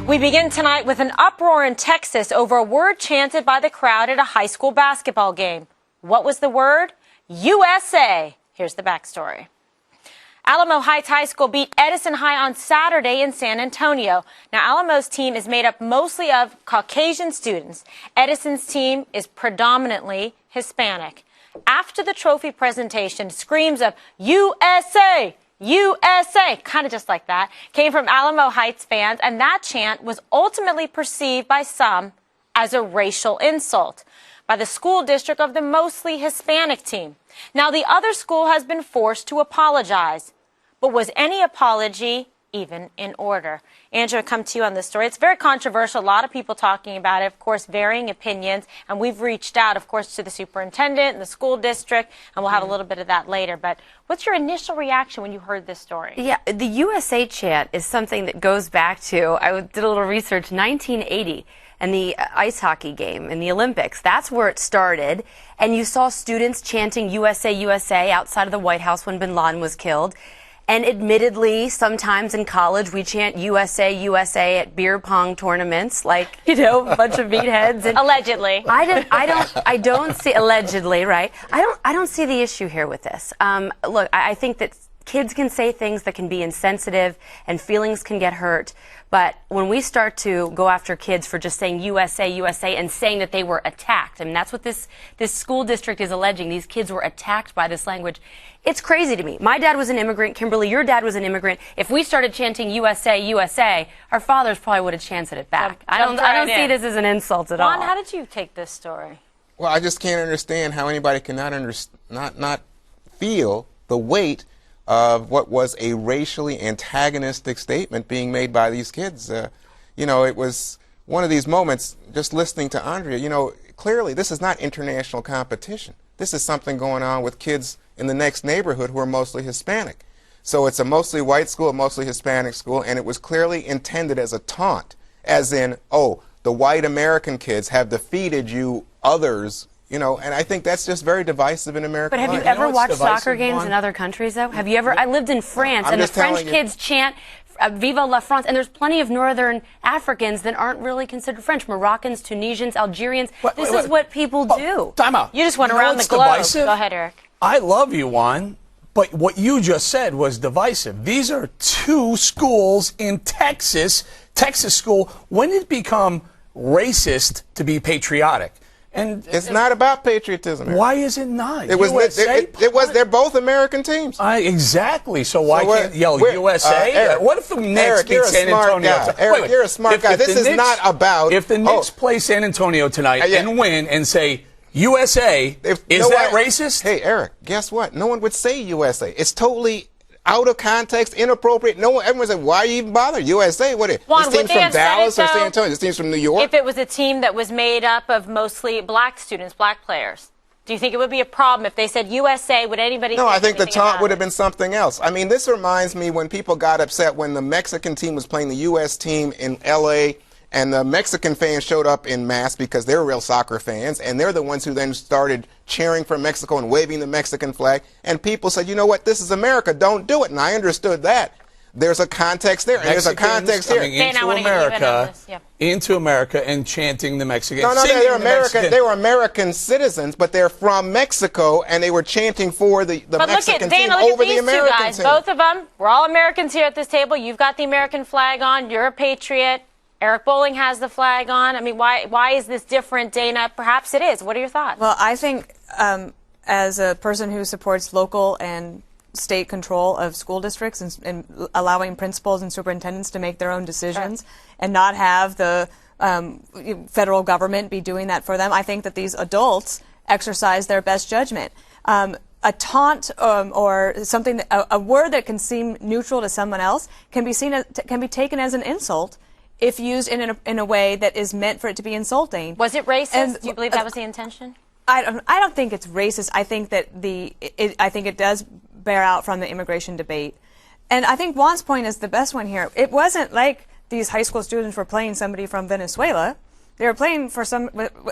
We begin tonight with an uproar in Texas over a word chanted by the crowd at a high school basketball game. What was the word? USA. Here's the backstory. Alamo Heights High School beat Edison High on Saturday in San Antonio. Now, Alamo's team is made up mostly of Caucasian students. Edison's team is predominantly Hispanic. After the trophy presentation, screams of USA! USA, kind of just like that, came from Alamo Heights fans, and that chant was ultimately perceived by some as a racial insult by the school district of the mostly Hispanic team. Now, the other school has been forced to apologize, but was any apology even in order? Andrew, I come to you on this story. It's very controversial. A lot of people talking about it, of course, varying opinions. And we've reached out, of course, to the superintendent and the school district, and we'll have a little bit of that later. But what's your initial reaction when you heard this story? Yeah, the USA chant is something that goes back to, I did a little research, 1980. And the ice hockey game in the Olympics. That's where it started. And you saw students chanting USA, USA outside of the White House when bin Laden was killed. And admittedly, sometimes in college, we chant USA, USA at beer pong tournaments, like, you know, a bunch of meatheads. And allegedly. I don't see, allegedly, right? I don't see the issue here with this. Look, I think that kids can say things that can be insensitive and feelings can get hurt. But when we start to go after kids for just saying USA, USA and saying that they were attacked, I mean, that's what this school district is alleging. These kids were attacked by this language. It's crazy to me. My dad was an immigrant. Kimberly, your dad was an immigrant. If we started chanting USA, USA, our fathers probably would have chanted it back. I don't see this as an insult at all. Juan, how did you take this story? Well, I just can't understand how anybody can not feel the weight of what was a racially antagonistic statement being made by these kids. You know, it was one of these moments, just listening to Andrea, you know, clearly this is not international competition. This is something going on with kids in the next neighborhood who are mostly Hispanic. So it's a mostly white school, a mostly Hispanic school, and it was clearly intended as a taunt, as in, oh, the white American kids have defeated you others. You know, and I think that's just very divisive in American life. But have you ever watched soccer games in other countries, though? Have you ever? I lived in France, and the French kids chant Viva la France, and there's plenty of Northern Africans that aren't really considered French. Moroccans, Tunisians, Algerians. This is what people do. Time out. You just went around the globe. Divisive? Go ahead, Eric. I love you, Juan, but what you just said was divisive. These are two schools in Texas, Texas school. When did it become racist to be patriotic? And it's not about patriotism. Why is it not? It was. They're both American teams. Exactly. So why can't yell USA? Eric, what if the Knicks beat San Antonio? Eric, you're a smart guy. This is not about. If the Knicks play San Antonio tonight and win and say USA, is that racist? Hey, Eric, guess what? No one would say USA. It's totally out of context, inappropriate. No one, everyone said, why even bother? USA? What? Juan, this team's from Dallas or San Antonio? This team's from New York? If it was a team that was made up of mostly black students, black players, do you think it would be a problem if they said USA? Would anybody? No, I think the taunt would have been something else. I mean, this reminds me when people got upset when the Mexican team was playing the U.S. team in L.A., and the Mexican fans showed up en masse because they're real soccer fans, and they're the ones who then started cheering for Mexico and waving the Mexican flag. And people said, you know what, this is America, don't do it. And I understood that. There's a context there, and there's a context here. Into America and chanting the Mexican. No, they're American. They were American citizens, but they're from Mexico, and they were chanting for the Mexican team over the American team. Both of them, we're all Americans here at this table. You've got the American flag on. You're a patriot. Eric Bowling has the flag on. I mean, why is this different, Dana? Perhaps it is. What are your thoughts? Well, I think as a person who supports local and state control of school districts and allowing principals and superintendents to make their own decisions and not have the federal government be doing that for them, I think that these adults exercise their best judgment. A taunt or something, a word that can seem neutral to someone else can be taken as an insult if used in a way that is meant for it to be insulting. Was it racist? Do you believe that was the intention? I don't think it's racist. I think that I think it does bear out from the immigration debate. And I think Juan's point is the best one here. It wasn't like these high school students were playing somebody from Venezuela. They were playing for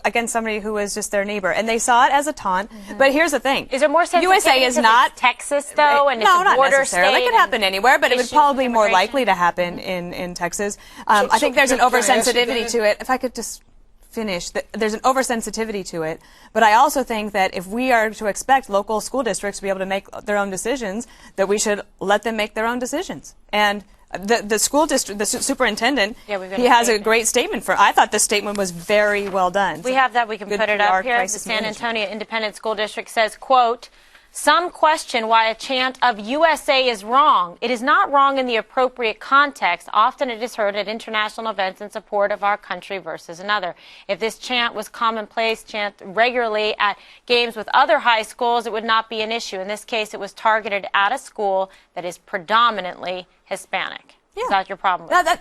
against somebody who was just their neighbor, and they saw it as a taunt. But here's the thing: is there more sensitivity USA is not Texas though, and no, it's a not border necessarily. state. It could happen anywhere, but it would probably be more immigration. likely to happen in Texas. I think there's an oversensitivity to it. If I could just finish, there's an oversensitivity to it. But I also think that if we are to expect local school districts to be able to make their own decisions, that we should let them make their own decisions. And the school district, the superintendent, he has a great statement I thought this statement was very well done. We have that. We can put it up here. The San Antonio Independent School District says, quote, "Some question why a chant of USA is wrong. It is not wrong in the appropriate context. Often it is heard at international events in support of our country versus another. If this chant was commonplace, chant regularly at games with other high schools, it would not be an issue. In this case, it was targeted at a school that is predominantly Hispanic." Yeah. Is that your problem with it?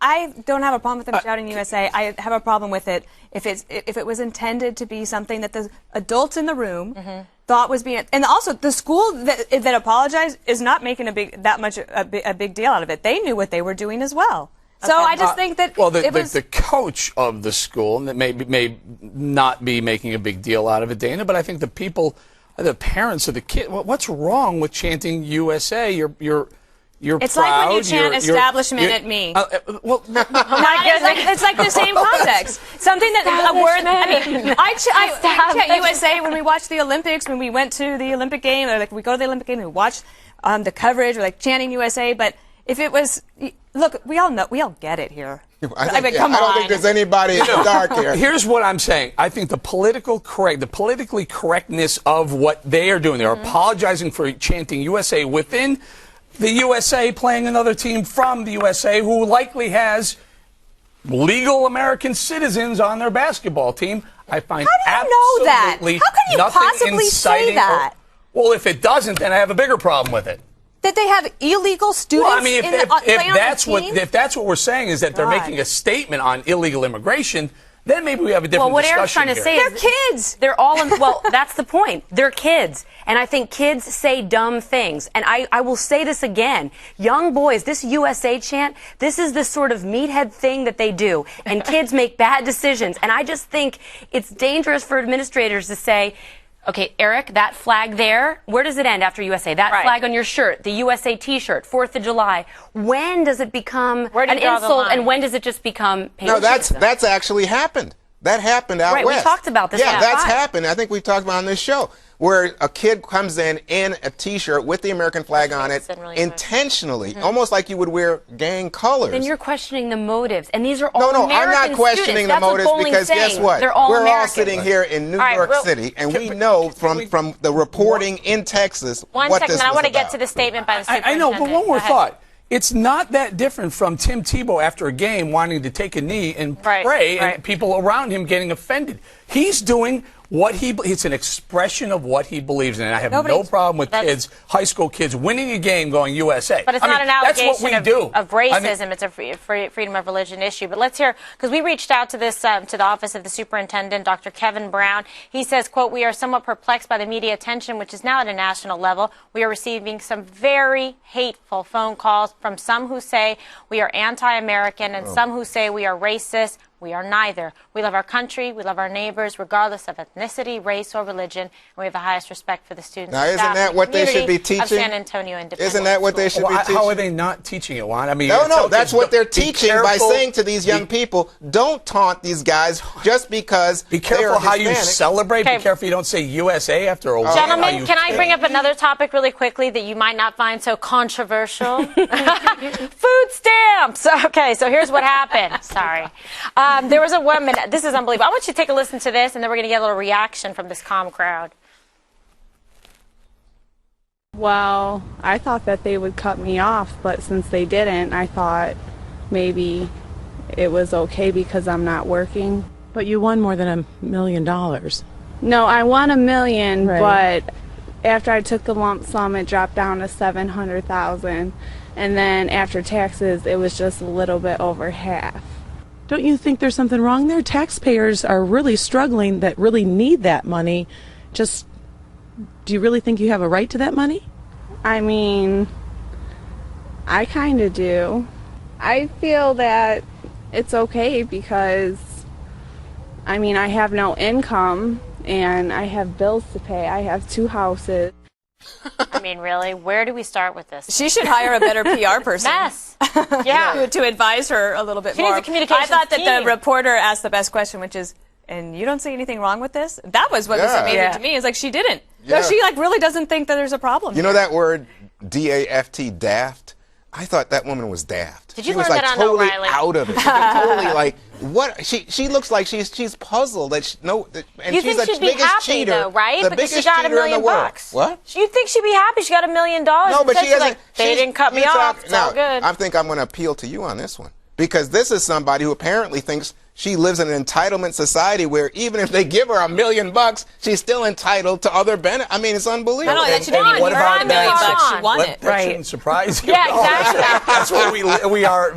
I don't have a problem with them shouting USA. I have a problem with it if it was intended to be something that the adults in the room thought was being, and also the school that apologized is not making a big deal out of it. They knew what they were doing as well. So I just think that the coach of the school that may not be making a big deal out of it, Dana, but I think the people, the parents of the kid, what's wrong with chanting USA? It's like when you chant establishment at me. Well, it's like the same context. Something that a word. I mean, I chant USA when we watch the Olympics. When we went to the Olympic game, or like we go to the Olympic game, and we watch the coverage, or like chanting USA. But if it was, look, we all get it here. I don't think there's anybody in the dark here. Here's what I'm saying. I think the politically correctness of what they are doing. They're apologizing for chanting USA within the USA, playing another team from the USA who likely has legal American citizens on their basketball team. I find How do you know that? How can you possibly say that? Well, if it doesn't, then I have a bigger problem with it. That they have illegal students well, I mean, if that's what we're saying is that they're God. making a statement on illegal immigration, then maybe we have a different discussion. Well, what Eric's trying to say is they're kids. They're all well, that's the point. They're kids. And I think kids say dumb things. And I will say this again. Young boys, this USA chant, this is the sort of meathead thing that they do. And kids make bad decisions. And I just think it's dangerous for administrators to say, okay, Eric, that flag there, where does it end after USA? That flag on your shirt, the USA T-shirt, 4th of July. When does it become an insult, and when does it just become patriotism? No, that's actually happened. That happened out west. Right, we talked about this. Yeah, that's happened. I think we've talked about on this show, where a kid comes in a T-shirt with the American flag on it, intentionally, almost like you would wear gang colors. Then you're questioning the motives, and these are all No, American I'm not questioning students. the motives because guess what? They're all We're all American. sitting here in New York City, and we know from the reporting in Texas what this was about. I want to get to the statement by the superintendent. I know, but one more thought. It's not that different from Tim Tebow after a game wanting to take a knee and pray and people around him getting offended. He's doing what it's an expression of what he believes in. And I have no problem with kids, high school kids, winning a game going USA. But it's not an allegation of racism. It's a freedom of religion issue. But let's hear, because we reached out to this to the office of the superintendent, Dr. Kevin Brown. He says, quote, "We are somewhat perplexed by the media attention, which is now at a national level. We are receiving some very hateful phone calls from some who say we are anti-American and some who say we are racist. We are neither. We love our country. We love our neighbors, regardless of ethnicity, race, or religion. And we have the highest respect for the students. Now, isn't that what they should be teaching? Of San Antonio Independent Isn't that what they should be teaching? How are they not teaching it, Juan? I mean, no, that's what they're teaching by saying to these young people, don't taunt these guys just because be careful how you celebrate. Okay. Be careful you don't say USA after a while. Gentlemen, can I bring up another topic really quickly that you might not find so controversial? Food stamps. Okay, so here's what happened. Sorry. There was a woman. This is unbelievable. I want you to take a listen to this, and then we're going to get a little reaction from this calm crowd. Well, I thought that they would cut me off, but since they didn't, I thought maybe it was okay because I'm not working. But you won more than $1 million. No, I won $1 million, but after I took the lump sum, it dropped down to $700,000, and then after taxes, it was just a little bit over half. Don't you think there's something wrong there? Taxpayers are really struggling that really need that money. Just, do you really think you have a right to that money? I mean, I kind of do. I feel that it's okay because I mean, I have no income and I have bills to pay. I have 2 houses. I mean, really, where do we start with this? She should hire a better PR person. Mess. Yeah. to advise her a little bit She more. needs a communications I thought that team. the reporter asked the best question, which is, and you don't see anything wrong with this? That was what was amazing to me. Is like she didn't. Yeah. No, she like really doesn't think that there's a problem. You know that word, D-A-F-T, daft? I thought that woman was daft. Did you she was learn like that on totally O'Reilly? out of it. She was totally like, what? She looks like she's puzzled. And You she's think the she'd be biggest happy cheater, though, right? The Because she biggest got $1 cheater in the million world. bucks. What? You'd think she'd be happy. She got $1 million. No, but she She's hasn't. like, they didn't cut me off. It's all good. I think I'm going to appeal to you on this one, because this is somebody who apparently thinks she lives in an entitlement society where even if they give her $1 million, she's still entitled to other benefits. I mean, it's unbelievable. Not only that, she And didn't what earn about $1 million that? bucks. She won it. That shouldn't surprise you. Yeah, at all. exactly. That's where we are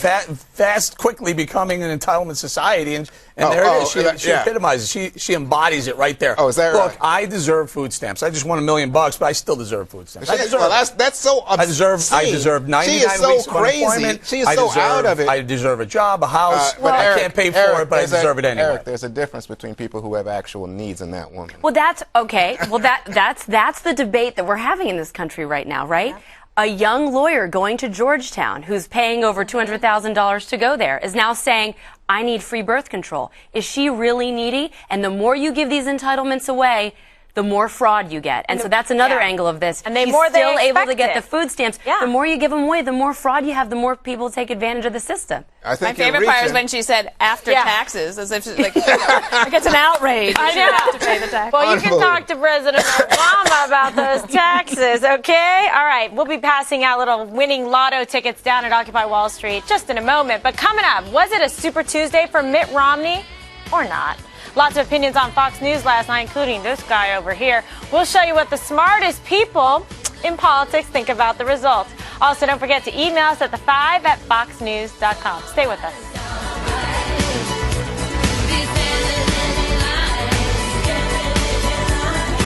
fast, quickly becoming an entitlement society, and there it is. She epitomizes. She embodies it right there. Oh, is that Look, right? I deserve food stamps. I just won $1 million, but I still deserve food stamps. I deserve. That's so obscene. I deserve 99 She is so weeks of crazy. unemployment. She is so out of it. I deserve a job, a house. But I Eric, can't pay for it, but I deserve it anyway. Eric, there's a difference between people who have actual needs and that woman. Well, that's okay. Well, that's the debate that we're having in this country right now, right? A young lawyer going to Georgetown who's paying over $200,000 to go there is now saying, I need free birth control. Is she really needy? And the more you give these entitlements away, the more fraud you get. And so that's another angle of this. And the She's more they still able to expect get it. the food stamps. Yeah. The more you give them away, the more fraud you have, the more people take advantage of the system. I My think you're favorite part is reaching- when she said after Yeah. taxes, as if she's like, like it's an outrage. I You know. have to pay the tax. Well, you can talk to President Obama about those taxes, okay? All right, we'll be passing out little winning lotto tickets down at Occupy Wall Street just in a moment. But coming up, was it a Super Tuesday for Mitt Romney or not? Lots of opinions on Fox News last night, including this guy over here. We'll show you what the smartest people in politics think about the results. Also, don't forget to email us at the5@foxnews.com. Stay with us.